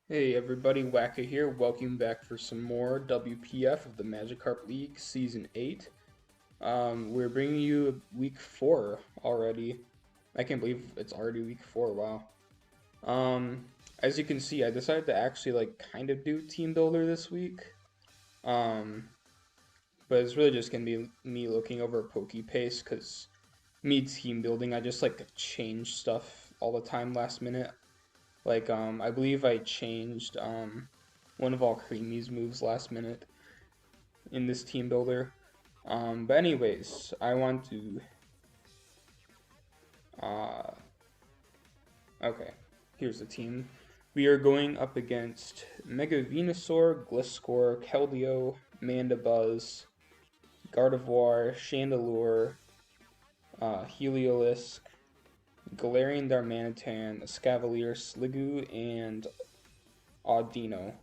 Hey everybody, Wacka here. Welcome back for some more WPF of the Magikarp League Season 8. We're bringing you week 4 already. I can't believe it's already week 4, wow. Um, as you can see, I decided to actually kind of do Team Builder this week. Um, but it's really just gonna be me looking over PokePace because me team building, I just like to change stuff all the time last minute. I believe I changed one of Alcremie's moves last minute in this team builder. But anyways, I want to uh okay, here's the team. We are going up against Mega Venusaur, Gliscor, Keldeo, Mandibuzz, Gardevoir, Chandelure, Heliolisk, Galarian Darmanitan, Escavalier, Sliggoo, and Audino.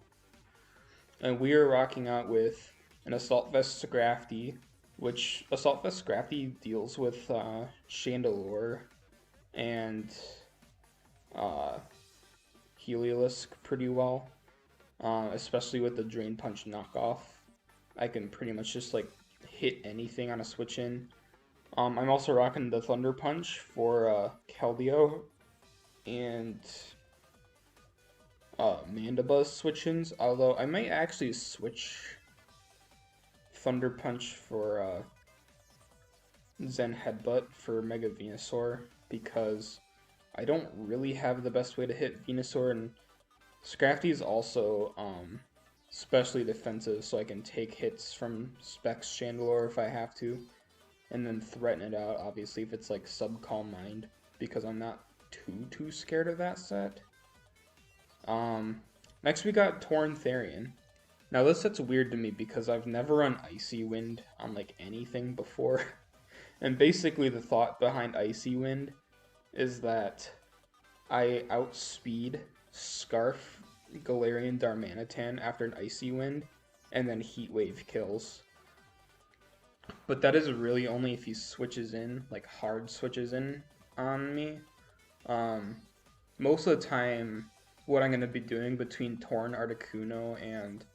And we are rocking out with an Assault Vest Scrafty, which Assault Vest Scrafty deals with Chandelure and uh, Heliolisk pretty well, especially with the Drain Punch knockoff. I can pretty much just hit anything on a switch in. I'm also rocking the Thunder Punch for Keldeo and Mandibuzz switch-ins, although I might actually switch Thunder Punch for Zen Headbutt for Mega Venusaur because I don't really have the best way to hit Venusaur, and Scrafty is also specially defensive, so I can take hits from Specs Chandelure if I have to, and then threaten it out, obviously, if it's like Sub-Calm Mind, because I'm not too scared of that set. Next we got Torn Therian. Now this set's weird to me because I've never run Icy Wind on like anything before. And basically the thought behind Icy Wind is that I outspeed Scarf Galarian Darmanitan after an Icy Wind, and then Heat Wave kills. But that is really only if he switches in, like hard switches in on me. Um, Most of the time, what I'm going to be doing between Torn Articuno and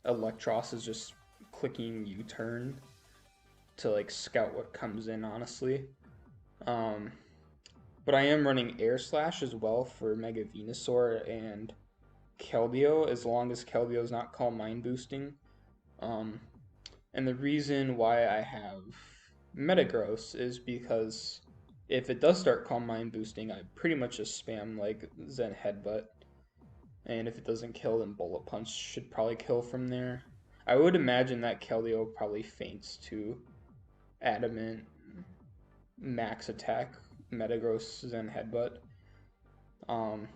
Electros is just clicking U-turn to like scout what comes in, honestly. Um, but I am running Air Slash as well for Mega Venusaur and Keldeo, as long as Keldeo is not Calm Mind boosting. Um, and the reason why I have Metagross is because if it does start Calm Mind boosting, I pretty much just spam like Zen Headbutt. And if it doesn't kill, then Bullet Punch should probably kill from there. I would imagine that Keldeo probably faints to Adamant, Max Attack, Metagross, Zen Headbutt. Um,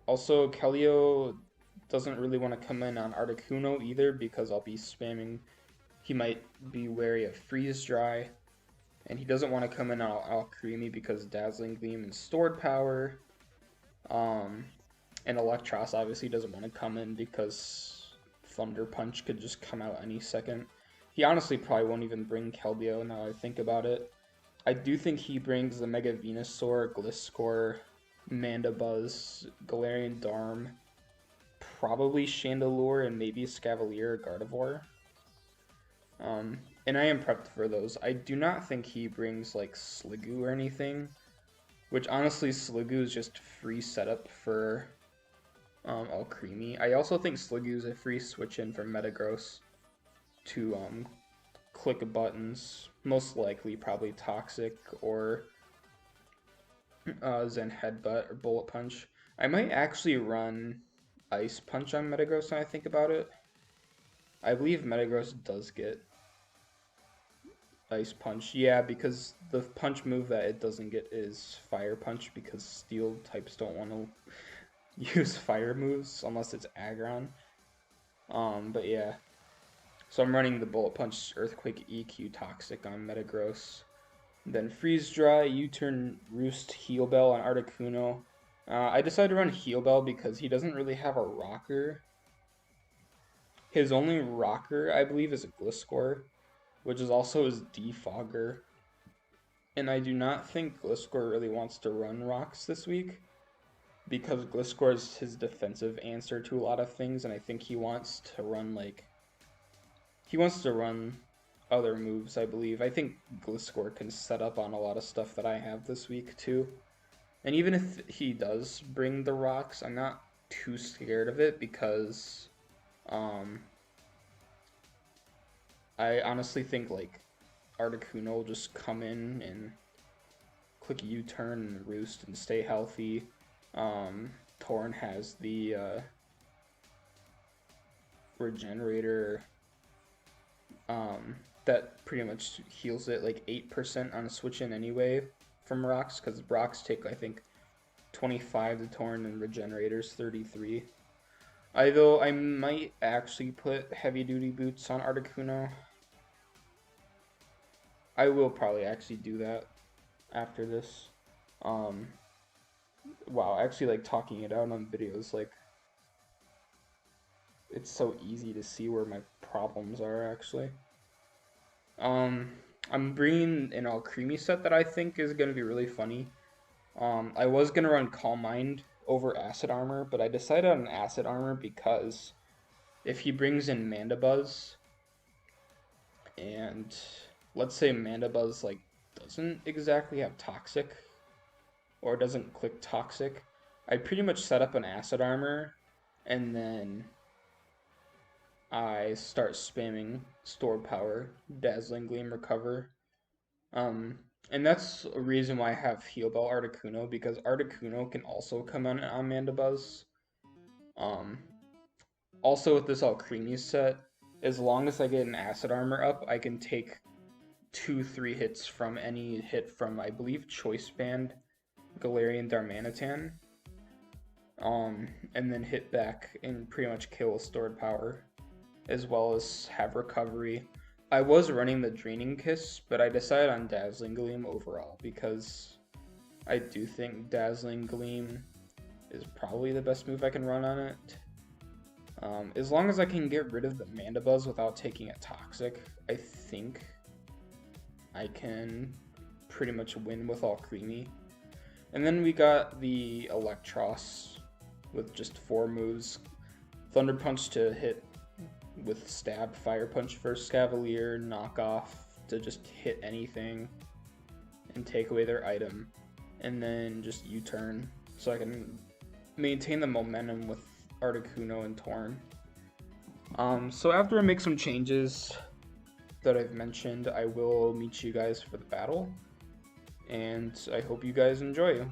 Also, Keldeo doesn't really want to come in on Articuno either because I'll be spamming. He might be wary of Freeze Dry, and he doesn't want to come in on Alcremie because Dazzling Gleam and Stored Power. And Electros obviously doesn't want to come in because Thunder Punch could just come out any second. He honestly probably won't even bring Keldeo now I think about it. I do think he brings the Mega Venusaur, Gliscor, Mandibuzz, Galarian Darm, probably Chandelure, and maybe Scavalier or Gardevoir. And I am prepped for those. I do not think he brings like Sliggoo or anything, which honestly Sliggoo is just free setup for Alcremie. I also think Sliggoo is a free switch in for Metagross to click buttons, most likely probably Toxic or Zen Headbutt or Bullet Punch. I might actually run Ice Punch on Metagross when I think about it. I believe Metagross does get Ice Punch. Yeah, because the punch move that it doesn't get is Fire Punch because Steel types don't want to use fire moves unless it's Aggron. But yeah. So I'm running the Bullet Punch Earthquake EQ Toxic on Metagross. Then Freeze Dry, U-Turn, Roost, Heal Bell on Articuno. I decided to run Heal Bell because he doesn't really have a rocker. His only rocker, I believe, is a Gliscor, which is also his Defogger. And I do not think Gliscor really wants to run rocks this week. because Gliscor is his defensive answer to a lot of things, and I think he wants to run other moves, I believe. I think Gliscor can set up on a lot of stuff that I have this week too. And even if he does bring the rocks, I'm not too scared of it because I honestly think like Articuno will just come in and click U-turn and roost and stay healthy. Torn has the regenerator that pretty much heals it like 8% on a switch in anyway from rocks, because rocks take I think 25 to Torn and regenerators 33. Though I might actually put heavy duty boots on Articuno. I will probably actually do that after this. Wow, actually like talking it out on videos, like it's so easy to see where my problems are actually. I'm bringing an Alcremie set that I think is gonna be really funny. I was gonna run Calm Mind over Acid Armor, but I decided on Acid Armor because if he brings in Mandibuzz, and let's say Mandibuzz like doesn't exactly have Toxic, or doesn't click Toxic, I pretty much set up an Acid Armor, and then I start spamming Stored Power, Dazzling Gleam, Recover. And that's a reason why I have Heal Bell Articuno, because Articuno can also come on Mandibuzz. Also with this Alcremie set, as long as I get an Acid Armor up, I can take 2-3 hits from any hit from, I believe, Choice Band, Galarian, Darmanitan. And then hit back and pretty much kill with Stored Power, as well as have Recovery. I was running the Draining Kiss, but I decided on Dazzling Gleam overall because I do think Dazzling Gleam is probably the best move I can run on it. As long as I can get rid of the Mandibuzz without taking a Toxic, I think I can pretty much win with Alcremie. And then we got the Electros with just 4 moves. Thunder Punch to hit with Stab, Fire Punch for Scavalier, Knock Off to just hit anything and take away their item, and then just U-turn so I can maintain the momentum with Articuno and Torn. So after I make some changes that I've mentioned, I will meet you guys for the battle, and I hope you guys enjoy.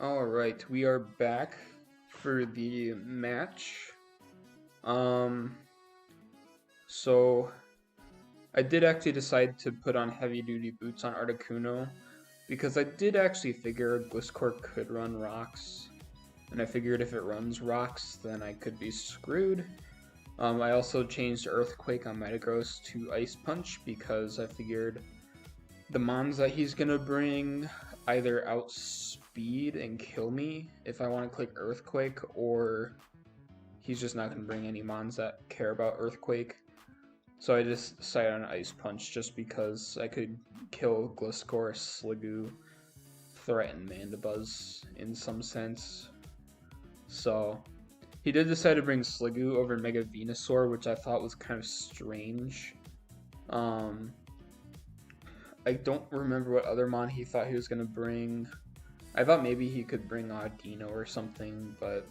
Alright, we are back for the match. So I did actually decide to put on heavy duty boots on Articuno because I did actually figure Gliscor could run rocks, and I figured if it runs rocks then I could be screwed. I also changed Earthquake on Metagross to Ice Punch because I figured the mons that he's gonna bring either outspeed and kill me if I want to click Earthquake, or he's just not going to bring any mons that care about Earthquake. So I just decided on Ice Punch just because I could kill Gliscor, Sliggoo, threaten Mandibuzz in some sense. So he did decide to bring Sliggoo over Mega Venusaur, which I thought was kind of strange. I don't remember what other mon he thought he was going to bring. I thought maybe he could bring Audino or something, but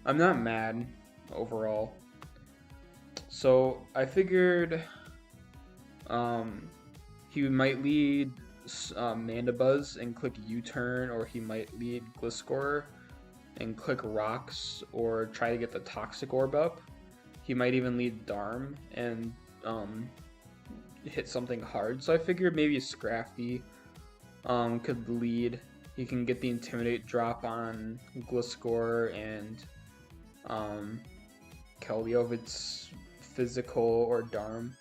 I'm not mad overall. So I figured he might lead Mandibuzz and click U-turn, or he might lead Gliscor and click Rocks or try to get the Toxic Orb up. He might even lead Darm and hit something hard. So I figured maybe Scrafty could lead. He can get the Intimidate drop on Gliscor and Keldeo if it's physical, or Darm.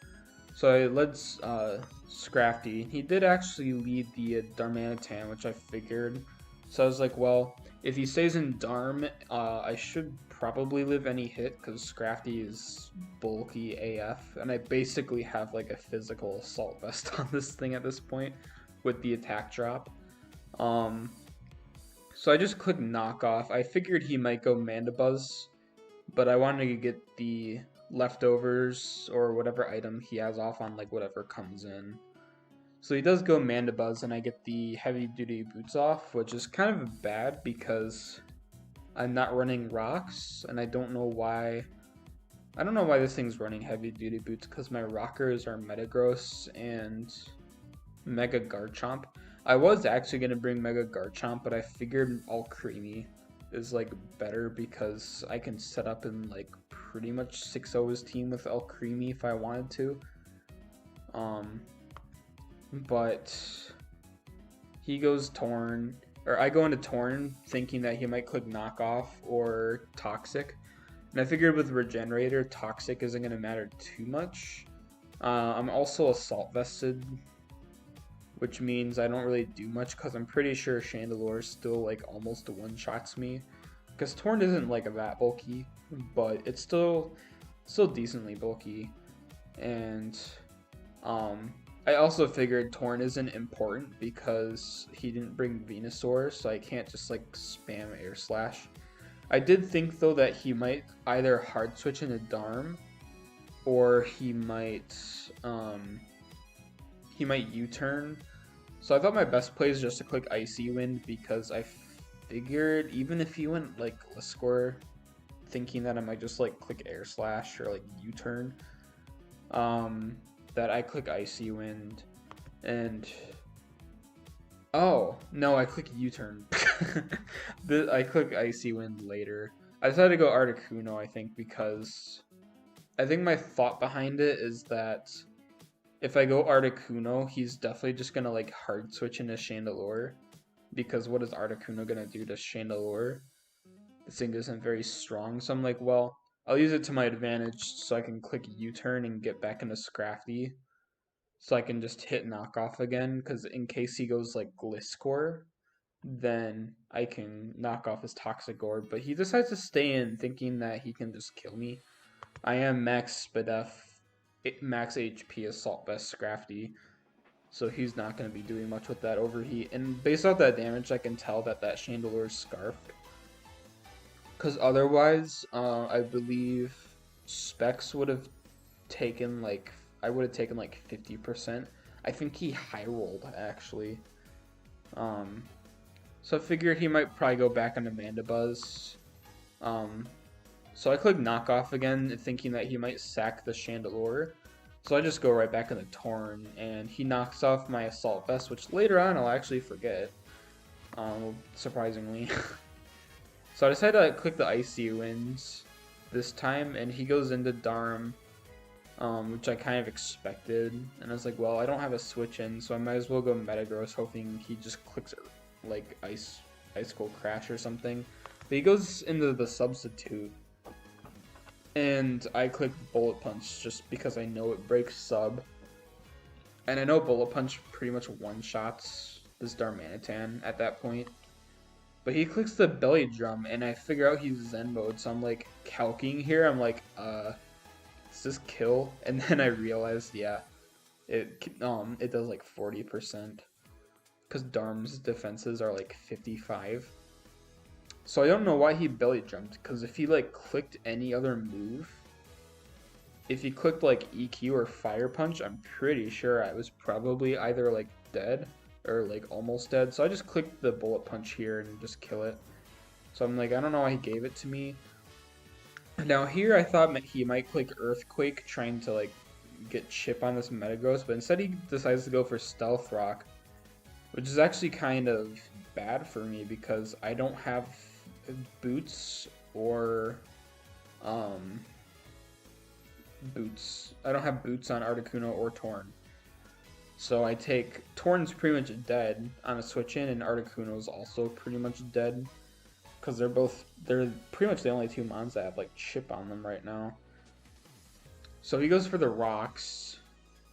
So I led Scrafty. He did actually lead the Darmanitan, which I figured. So I was like, well, if he stays in Darm, I should probably live any hit because Scrafty is bulky AF, and I basically have like a physical assault vest on this thing at this point with the attack drop. So I just click knockoff. I figured he might go Mandibuzz, but I wanted to get the leftovers or whatever item he has off on like whatever comes in. So he does go Mandibuzz, and I get the heavy duty boots off, which is kind of bad because I'm not running rocks, and I don't know why. I don't know why this thing's running heavy duty boots, because my rockers are Metagross and Mega Garchomp. I was actually going to bring Mega Garchomp, but I figured All Creamy is like better because I can set up in like pretty much 6-0's team with All Creamy if I wanted to. But he goes Torn, or I go into Torn thinking that he might click Knockoff or Toxic. And I figured with Regenerator, Toxic isn't going to matter too much. I'm also Assault Vested, which means I don't really do much because I'm pretty sure Chandelure still like almost one-shots me. Because Torn isn't like that bulky, but it's still decently bulky. And I also figured Torn isn't important because he didn't bring Venusaur, so I can't just like spam Air Slash. I did think though that he might either hard switch into Darm, or he might U-turn. So I thought my best play is just to click Icy Wind because I figured even if he went like Gliscor, thinking that I might just like click Air Slash or like U-turn, that I click Icy Wind, and oh no, I click U-turn. I click Icy Wind later. I decided to go Articuno, I think, because I think my thought behind it is that if I go Articuno, he's definitely just gonna like hard switch into Chandelure, because what is Articuno gonna do to Chandelure? This thing isn't very strong, so I'm like, well, I'll use it to my advantage so I can click U-turn and get back into Scrafty, so I can just hit knockoff again, because in case he goes like Gliscor, then I can knock off his Toxic Orb. But he decides to stay in thinking that he can just kill me. I am max Spadef, max HP Assault Vest Scrafty, so he's not going to be doing much with that overheat. And based off that damage, I can tell that Chandelure is Scarfed. Because otherwise, I believe Specs would have taken like, I would have taken like 50%. I think he high rolled actually. So I figured he might probably go back on Mandibuzz. So I click Knockoff again, thinking that he might sack the Chandelure. So I just go right back into Torn, and he knocks off my Assault Vest, which later on I'll actually forget, surprisingly. So I decided to click the Icy Winds this time, and he goes into Darm, which I kind of expected. And I was like, well, I don't have a switch in, so I might as well go Metagross, hoping he just clicks like Ice Cold Crash or something. But he goes into the Substitute, and I click Bullet Punch just because I know it breaks Sub. And I know Bullet Punch pretty much one-shots this Darmanitan at that point. But he clicks the Belly Drum, and I figure out he's Zen mode, so I'm like calking here. I'm like, does this kill? And then I realized, yeah, it does like 40%. Because Darm's defenses are like 55. So I don't know why he belly jumped, because if he like clicked any other move, if he clicked like EQ or Fire Punch, I'm pretty sure I was probably either like dead or like almost dead. So I just clicked the Bullet Punch here and just kill it. So I'm like, I don't know why he gave it to me. Now here I thought he might click Earthquake, trying to like get chip on this Metagross, but instead he decides to go for Stealth Rock, which is actually kind of bad for me because I don't have boots or boots. I don't have boots on Articuno or Torn. So I take Torn's pretty much dead on a switch in, and Articuno's also pretty much dead because they're pretty much the only two mons that have like chip on them right now. So he goes for the rocks,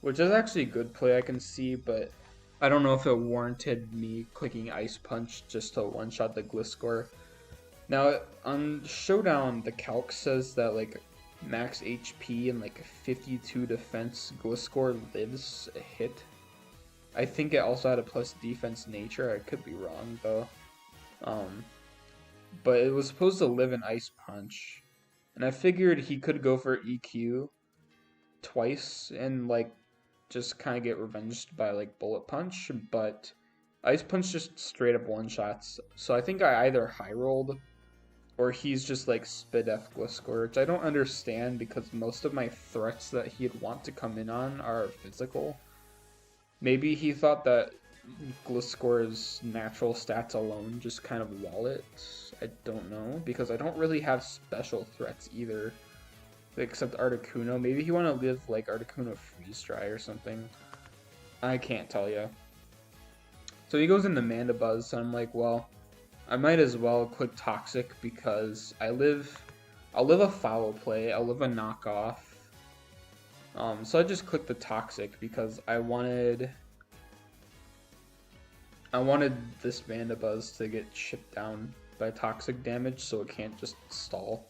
which is actually a good play I can see, but I don't know if it warranted me clicking Ice Punch just to one-shot the Gliscor. Now, on Showdown, the calc says that, like, max HP and, like, 52 defense Gliscor lives a hit. I think it also had a plus defense nature. I could be wrong, though. Um, but it was supposed to live in Ice Punch, and I figured he could go for EQ twice and like just kind of get revenged by like Bullet Punch, but Ice Punch just straight up one shots. So I think I either high rolled or he's just like Spidef Gliscor, which I don't understand because most of my threats that he'd want to come in on are physical. Maybe he thought that Gliscor's natural stats alone just kind of wall it. I don't know, because I don't really have special threats either, except Articuno. Maybe he wanted to live like Articuno Freeze Dry or something. I can't tell you. So he goes into Mandibuzz, so I'm like, well, I might as well click Toxic because I'll live a foul play, I'll live a knockoff. So I just clicked the Toxic because I wanted this Mandibuzz to get chipped down by toxic damage so it can't just stall.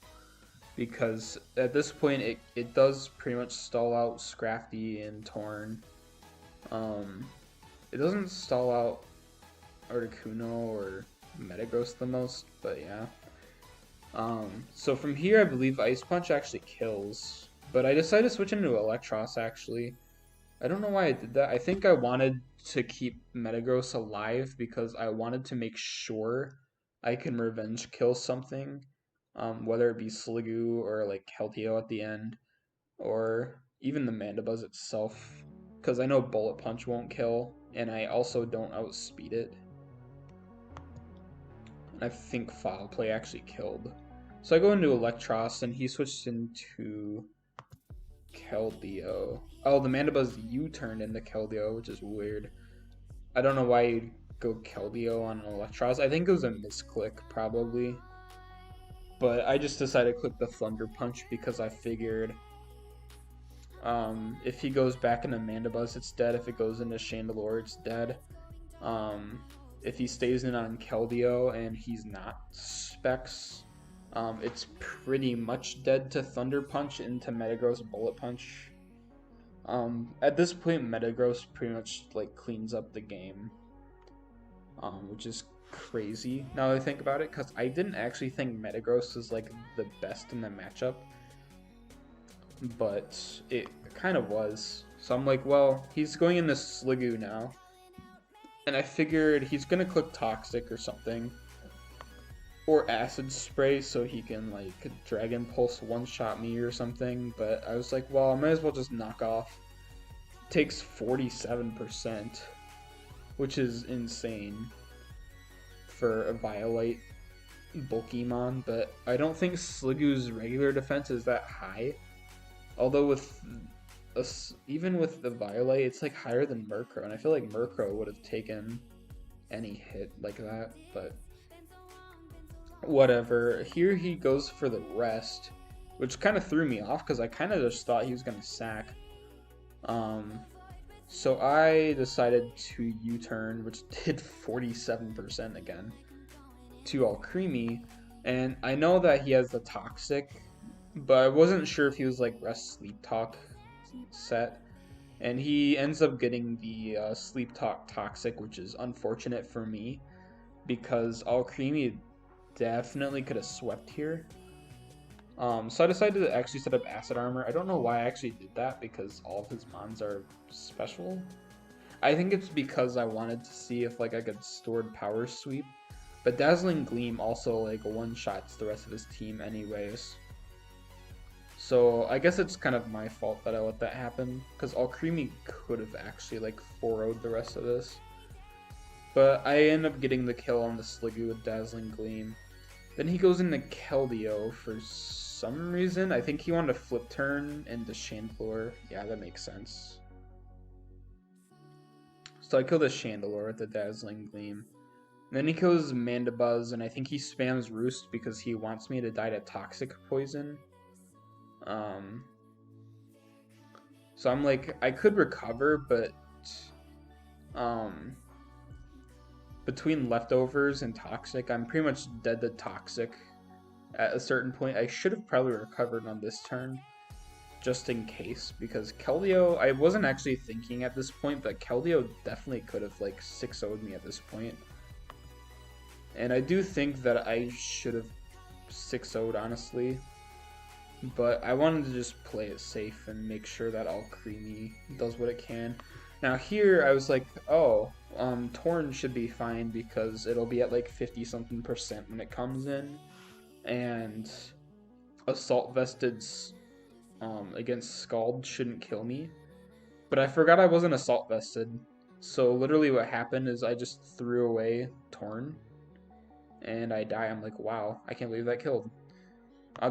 Because at this point it does pretty much stall out Scrafty and Torn. It doesn't stall out Articuno or Metagross the most, but yeah. So from here I believe Ice Punch actually kills. But I decided to switch into Electros actually. I don't know why I did that. I think I wanted to keep Metagross alive because I wanted to make sure I can revenge kill something. Whether it be Sliggoo or like Keldeo at the end, or even the Mandibuzz itself, because I know Bullet Punch won't kill, and I also don't outspeed it. And I think Foul Play actually killed. So I go into Electros, and he switched into Keldeo. Oh, the Mandibuzz U-turned into Keldeo, which is weird. I don't know why you'd go Keldeo on Electros. I think it was a misclick, probably. But I just decided to click the Thunder Punch because I figured if he goes back into Mandibuzz, it's dead. If it goes into Chandelure, it's dead. If he stays in on Keldeo and he's not Specs, it's pretty much dead to Thunder Punch into Metagross Bullet Punch. At this point, Metagross pretty much like cleans up the game, which is crazy now that I think about it, because I didn't actually think Metagross was like the best in the matchup, but it kind of was. So I'm like, well, he's going into Sliggoo now, and I figured he's gonna click Toxic or something, or Acid Spray so he can like Dragon Pulse one-shot me or something, but I was like, well, I might as well just knock off. Takes 47%, which is insane for a Violite Pokemon, but I don't think Sliggoo's regular defense is that high. Although even with the Violite, it's like higher than Murkrow, and I feel like Murkrow would have taken any hit like that, but whatever. Here he goes for the rest, which kind of threw me off because I kind of just thought he was going to sack. So I decided to U-turn, which did 47% again, to Alcremie, and I know that he has the Toxic, but I wasn't sure if he was like Rest Sleep Talk set, and he ends up getting the Sleep Talk Toxic, which is unfortunate for me, because Alcremie definitely could have swept here. So I decided to actually set up Acid Armor. I don't know why I actually did that, because all of his mons are special. I think it's because I wanted to see if like I could stored Power Sweep. But Dazzling Gleam also like one-shots the rest of his team anyways. So I guess it's kind of my fault that I let that happen, because Alcremie could have actually like 4-0'd the rest of this. But I end up getting the kill on the Sliggoo with Dazzling Gleam. Then he goes into Keldeo for some reason. I think he wanted to flip turn into Chandelure. Yeah, that makes sense. So I kill the Chandelure with the Dazzling Gleam. Then he kills Mandibuzz, and I think he spams Roost because he wants me to die to Toxic Poison. So I'm like, I could recover, but between Leftovers and Toxic, I'm pretty much dead to Toxic at a certain point. I should have probably recovered on this turn, just in case, because Keldeo, I wasn't actually thinking at this point, but Keldeo definitely could have like 6-0'd me at this point. And I do think that I should have 6-0'd, honestly. But I wanted to just play it safe and make sure that all creamy does what it can. Now here I was like, oh, Torn should be fine because it'll be at like 50-something% when it comes in. And Assault Vested's against Scald shouldn't kill me. But I forgot I wasn't Assault Vested. So literally what happened is I just threw away Torn. And I die. I'm like, wow, I can't believe that killed.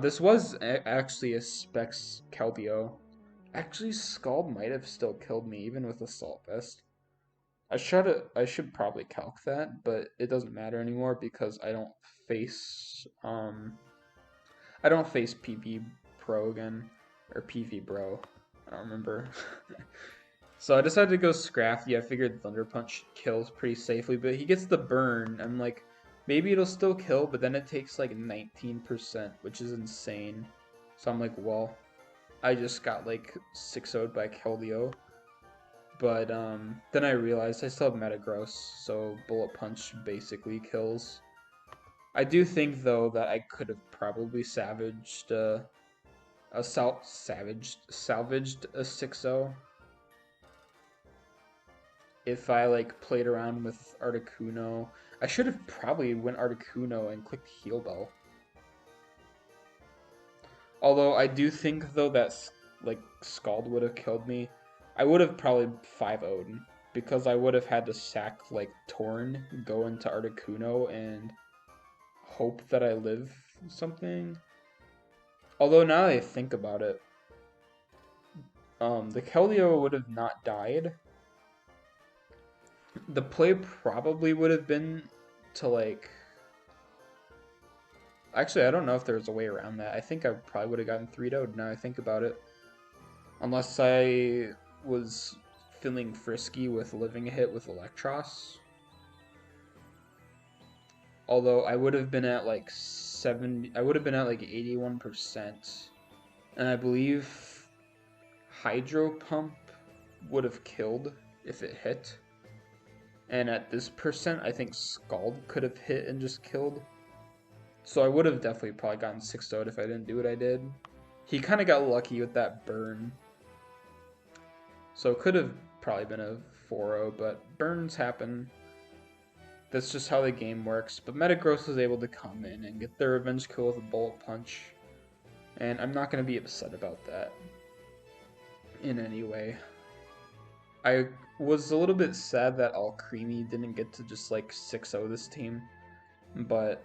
This was actually a Specs Keldeo. Actually, Scald might have still killed me even with Assault Vest. I should probably calc that, but it doesn't matter anymore because I don't face PV Pro again, or PV Bro. I don't remember. So I decided to go Scrafty. I figured Thunder Punch kills pretty safely, but he gets the burn. I'm like, maybe it'll still kill, but then it takes like 19%, which is insane. So I'm like, well, I just got like 6-0'd by Keldeo. But then I realized I still have Metagross, so Bullet Punch basically kills. I do think though that I could have probably salvaged a 6-0 if I like played around with Articuno. I should have probably went Articuno and clicked Heal Bell. Although I do think though that like Scald would have killed me. I would have probably 5-0'd because I would have had to sack like Torn, go into Articuno, and hope that I live something. Although now that I think about it, the Keldeo would have not died. The play probably would have been to like... Actually, I don't know if there's a way around that. I think I probably would have gotten 3-0'd now I think about it. Unless I was feeling frisky with living a hit with Electros. Although I would have been at like 81%. And I believe Hydro Pump would have killed if it hit. And at this percent, I think Scald could have hit and just killed. So I would have definitely probably gotten 6-0'd if I didn't do what I did. He kind of got lucky with that burn. So it could have probably been a 4-0, but burns happen. That's just how the game works. But Metagross was able to come in and get the revenge kill with a Bullet Punch. And I'm not going to be upset about that in any way. I was a little bit sad that All Creamy didn't get to just like 6-0 this team. But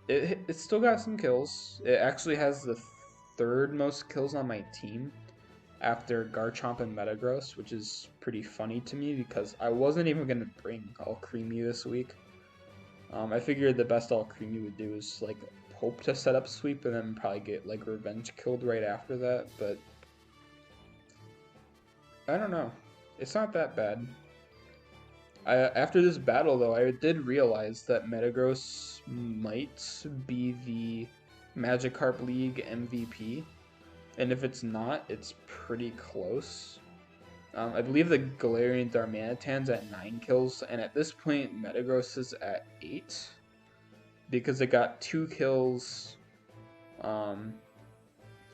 it still got some kills. It actually has the third most kills on my team after Garchomp and Metagross, which is pretty funny to me because I wasn't even going to bring All Creamy this week. I figured the best All Creamy would do is like hope to set up sweep and then probably get like revenge killed right after that, but I don't know. It's not that bad. After this battle though, I did realize that Metagross might be the Magikarp League MVP. And if it's not, it's pretty close. I believe the Galarian Darmanitan's at 9 kills, and at this point, Metagross is at 8. Because it got 2 kills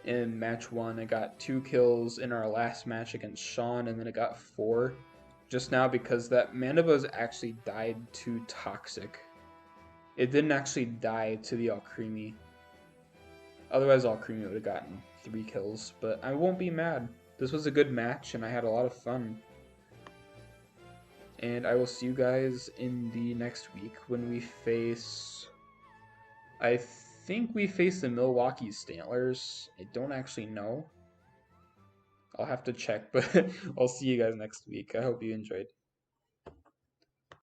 in match 1. It got 2 kills in our last match against Sean, and then it got 4 just now because that Mandibu's actually died to Toxic. It didn't actually die to the All Creamy. Otherwise, All Creamy would have gotten 3 kills, but I won't be mad. This was a good match, and I had a lot of fun. And I will see you guys in the next week when we face... I think we face the Milwaukee Stantlers. I don't actually know. I'll have to check, but I'll see you guys next week. I hope you enjoyed.